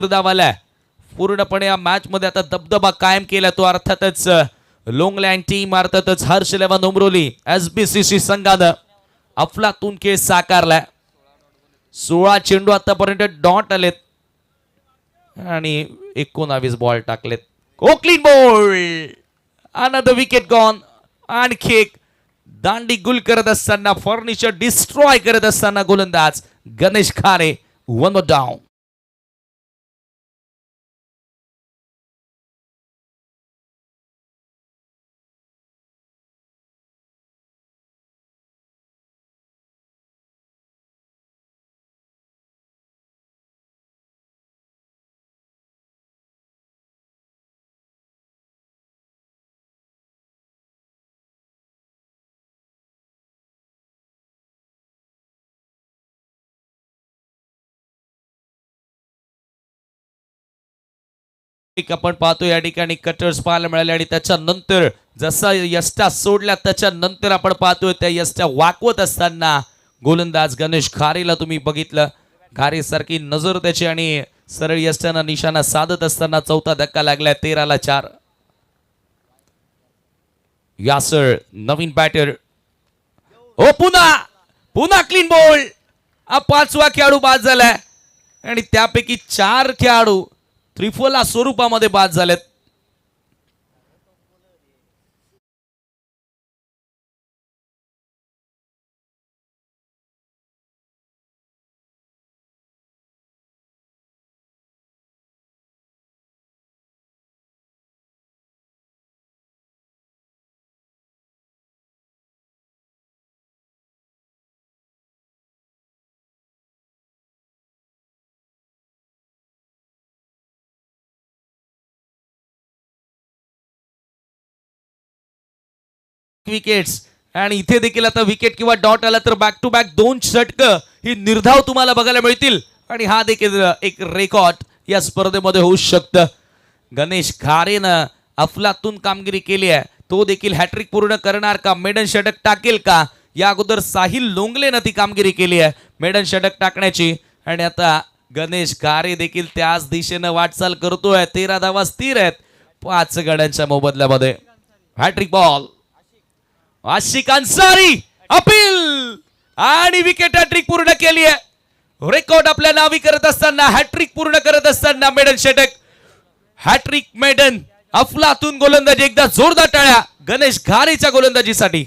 धावाला पूर्णपणे या मॅच मध्ये आता दबदबा कायम केला तो अर्थातच लोंगलँड टीम अर्थातच हर्ष इलेव्हन उमरोली SBCC संघानं अफलातून खेळ साकारलाय. 16 चेंडू आतापर्यंत डॉट आलेत आणि 19 बॉल टाकलेत. Clean ball, another wicket gone. आणखी एक दांडी गुल करत असताना फर्निचर डिस्ट्रॉय करत असताना गोलंदाज गणेश खारे. One more down. आपण पाहतो या ठिकाणी कटर्स पाहायला मिळाले आणि त्याच्यानंतर जसा यष्टा सोडल्या त्याच्यानंतर आपण पाहतोय त्या यष्टा वाकवत असताना गोलंदाज गणेश खारेला तुम्ही बघितलं. खारे सारखी नजर त्याची आणि सरळ यष्टांना निशाणा साधत असताना चौथा धक्का लागलाय. 13 ला 4. यासर नवीन बॅटर. पुन्हा क्लीन बॉल. 5वा खेळाडू बाद झालाय आणि त्यापैकी 4 खेळाडू त्रिफला स्वरूपामध्ये बाद झालेत. विकेट्स आणि इथे देखील आता विकेट किंवा डॉट आला तर बॅक टू बॅक 2 षटकं ही निर्धाव तुम्हाला बघायला मिळतील आणि हा देखील एक रेकॉर्ड या स्पर्धेमध्ये होऊ शकतं. गणेश खारेनं अफलातून कामगिरी केली आहे. तो देखील हॅट्रिक पूर्ण करणार का, मेडन षटक टाकेल का? या अगोदर साहिल लोंगलेनं ती कामगिरी केली आहे मेडन षटक टाकण्याची आणि आता गणेश खारे देखील त्याच दिशेनं वाटचाल करतोय. 13 धावा स्थिर आहेत 5 गड्यांच्या मोबदल्यामध्ये. Hat trick ball. Ashiq Ansari appeal आणि विकेट हॅट्रिक पूर्ण केली आहे. रेकॉर्ड आपल्या नावी करत असताना हॅट्रिक पूर्ण करत असताना मेडन षटक. Hat trick maiden. अफलातून गोलंदाजी. एकदा जोरदार टाळ्या गणेश खारेच्या गोलंदाजीसाठी.